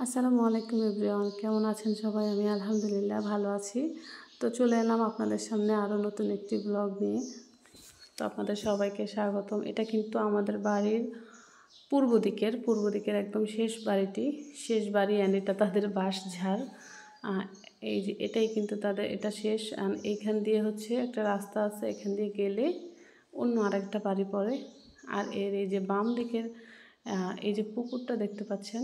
আসসালামু আলাইকুম এভরিওয়ান, কেমন আছেন সবাই? আমি আলহামদুলিল্লাহ ভালো আছি। তো চলে এলাম আপনাদের সামনে আরও নতুন একটি ব্লগ নিয়ে। তো আপনাদের সবাইকে স্বাগতম। এটা কিন্তু আমাদের বাড়ির পূর্ব দিকের একদম শেষ বাড়িটি, শেষ বাড়ি অ্যান্ড এটা তাদের বাঁশঝাড়। এই যে এটাই কিন্তু তাদের, এটা শেষ। এইখান দিয়ে হচ্ছে একটা রাস্তা আছে, এখান দিয়ে গেলে অন্য আরেকটা বাড়ি পড়ে। আর এর এই যে বাম দিকের এই যে পুকুরটা দেখতে পাচ্ছেন,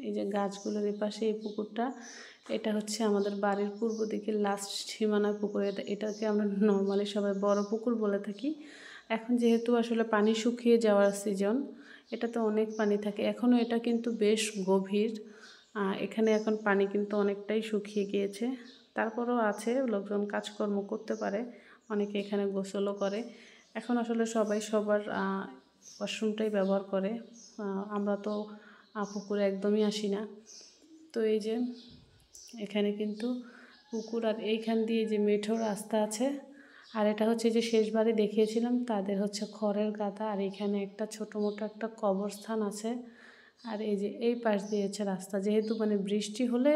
এই যে গাছগুলোর এপাশে এই পুকুরটা, এটা হচ্ছে আমাদের বাড়ির পূর্ব দিকের লাস্ট সীমানার পুকুর। এটাকে আমরা নর্মালি সবাই বড় পুকুর বলে থাকি। এখন যেহেতু আসলে পানি শুকিয়ে যাওয়ার সিজন, এটাতে অনেক পানি থাকে। এখনও এটা কিন্তু বেশ গভীর, এখানে এখন পানি কিন্তু অনেকটাই শুকিয়ে গিয়েছে। তারপরেও আছে, লোকজন কাজকর্ম করতে পারে, অনেকে এখানে গোসলও করে। এখন আসলে সবাই সবার ওয়াশরুমটাই ব্যবহার করে। আমরা তো পুকুরে একদমই আসি না। তো এই যে এখানে কিন্তু পুকুর, আর এইখান দিয়ে যে মেঠো রাস্তা আছে। আর এটা হচ্ছে যে শেষ বাড়ি দেখিয়েছিলাম, তাদের হচ্ছে খড়ের গাদা, আর এখানে একটা ছোটো মোটো একটা কবরস্থান আছে। আর এই যে এই পাশ দিয়ে হচ্ছে রাস্তা, যেহেতু মানে বৃষ্টি হলে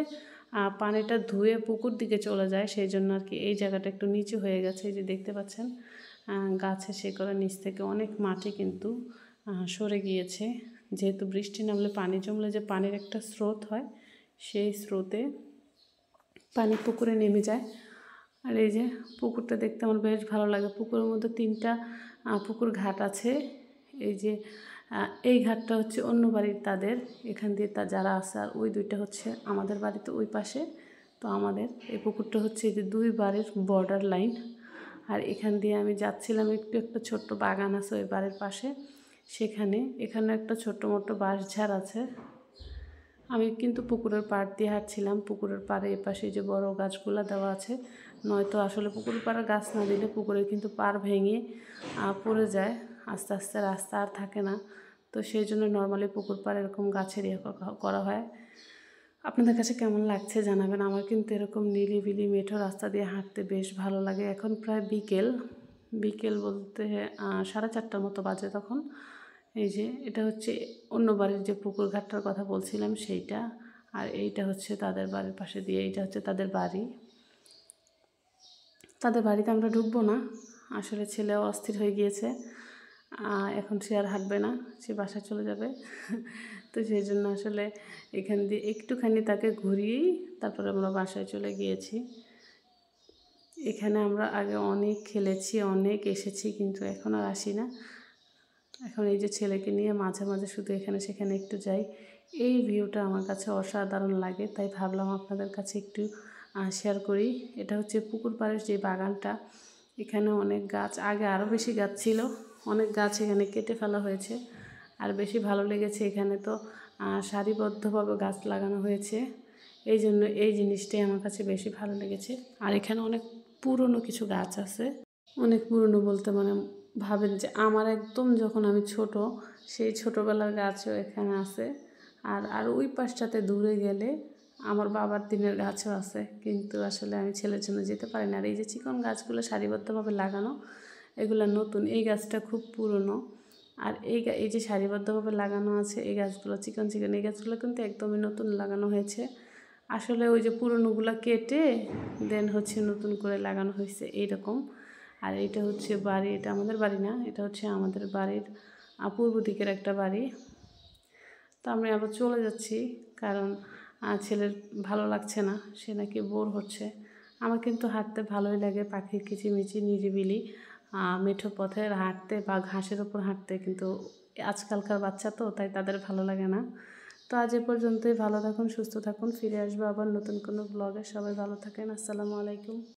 পানিটা ধুয়ে পুকুর দিকে চলে যায়, সেই জন্য আর কি এই জায়গাটা একটু নিচু হয়ে গেছে। এই যে দেখতে পাচ্ছেন গাছের শেকড়ের নিচ থেকে অনেক মাটি কিন্তু সরে গিয়েছে। যেহেতু বৃষ্টি নামলে পানি জমলে যে পানির একটা স্রোত হয়, সেই স্রোতে পানি পুকুরে নেমে যায়। আর এই যে পুকুরটা দেখতে আমার বেশ ভালো লাগে। পুকুরের মধ্যে 3টা পুকুর ঘাট আছে। এই যে এই ঘাটটা হচ্ছে অন্য বাড়ির তাদের, এখান দিয়ে যারা আছে। আর ওই 2টা হচ্ছে আমাদের বাড়িতে ওই পাশে। তো আমাদের এই পুকুরটা হচ্ছে এই যে 2 বাড়ির বর্ডার লাইন। আর এখান দিয়ে আমি যাচ্ছিলাম, একটু একটা ছোট্ট বাগান আছে ওই বাড়ির পাশে, এখানে একটা ছোট্ট মোটো বাঁশঝাড় আছে। আমি কিন্তু পুকুরের পাড় দিয়ে হাঁটছিলাম। পুকুরের পাড়ে এপাশে যে বড় গাছগুলো দেওয়া আছে, নয়তো আসলে পুকুরের পাড়ে গাছ না দিলে পুকুরের কিন্তু পাড় ভেঙে পড়ে যায়, আস্তে আস্তে রাস্তা আর থাকে না। তো সেই জন্য নর্মালি পুকুর পাড়ে এরকম গাছের করা হয়। আপনাদের কাছে কেমন লাগছে জানাবেন। আমার কিন্তু এরকম নিরিবিলি মেঠো রাস্তা দিয়ে হাঁটতে বেশ ভালো লাগে। এখন প্রায় বিকেল বলতে 4:30টার মতো বাজে তখন। এই যে এটা হচ্ছে অন্য বাড়ির যে পুকুর ঘাটটার কথা বলছিলাম সেইটা। আর এইটা হচ্ছে তাদের বাড়ির পাশে দিয়ে, এইটা হচ্ছে তাদের বাড়ি। তাদের বাড়িতে আমরা ঢুকবো না, আসলে ছেলেও অস্থির হয়ে গিয়েছে। এখন সে আর হাঁটবে না, সে বাসায় চলে যাবে। তো সেই জন্য আসলে এখান দিয়ে একটুখানি তাকে ঘুরিয়েই তারপরে আমরা বাসায় চলে গিয়েছি। এখানে আমরা আগে অনেক খেলেছি, অনেক এসেছি, কিন্তু এখন আর আসি না। এখন এই যে ছেলেকে নিয়ে মাঝে মাঝে শুধু এখানে সেখানে একটু যাই। এই ভিউটা আমার কাছে অসাধারণ লাগে, তাই ভাবলাম আপনাদের কাছে একটু শেয়ার করি। এটা হচ্ছে পুকুর পাড়ের যে বাগানটা, এখানে অনেক গাছ, আগে আরও বেশি গাছ ছিল, অনেক গাছ এখানে কেটে ফেলা হয়েছে। আর বেশি ভালো লেগেছে, এখানে তো সারিবদ্ধভাবে গাছ লাগানো হয়েছে, এই জন্য এই জিনিসটাই আমার কাছে বেশি ভালো লেগেছে। আর এখানে অনেক পুরনো কিছু গাছ আছে, অনেক পুরনো বলতে মানে ভাবেন যে আমার একদম যখন আমি ছোট, সেই ছোটোবেলার গাছও এখানে আছে। আর ওই পাশটাতে দূরে গেলে আমার বাবার দিনের গাছও আছে, কিন্তু আসলে আমি ছেলের জন্য যেতে পারি না। আর এই যে চিকন গাছগুলো সারিবদ্ধভাবে লাগানো, এগুলো নতুন, এই গাছটা খুব পুরনো। আর এই যে সারিবদ্ধভাবে লাগানো আছে এই গাছগুলো চিকন চিকন, এই গাছগুলো কিন্তু একদমই নতুন লাগানো হয়েছে। আসলে ওই যে পুরনোগুলো কেটে দেন হচ্ছে নতুন করে লাগানো হয়েছে এইরকম। আর এটা হচ্ছে বাড়ি, এটা আমাদের বাড়ি না, এটা হচ্ছে আমাদের বাড়ির পূর্ব দিকের একটা বাড়ি। তো আমি আবার চলে যাচ্ছি, কারণ ছেলের ভালো লাগছে না, সে নাকি বোর হচ্ছে। আমার কিন্তু হাঁটতে ভালোই লাগে, পাখির কিচিমিচি নিরিবিলি মেঠো পথে হাঁটতে বা ঘাসের ওপর হাঁটতে, কিন্তু আজকালকার বাচ্চা তো, তাই তাদের ভালো লাগে না। তো আজ এ পর্যন্তই, ভালো থাকুন, সুস্থ থাকুন, ফিরে আসবো আবার নতুন কোনো ব্লগে। সবাই ভালো থাকেন, আসসালামু আলাইকুম।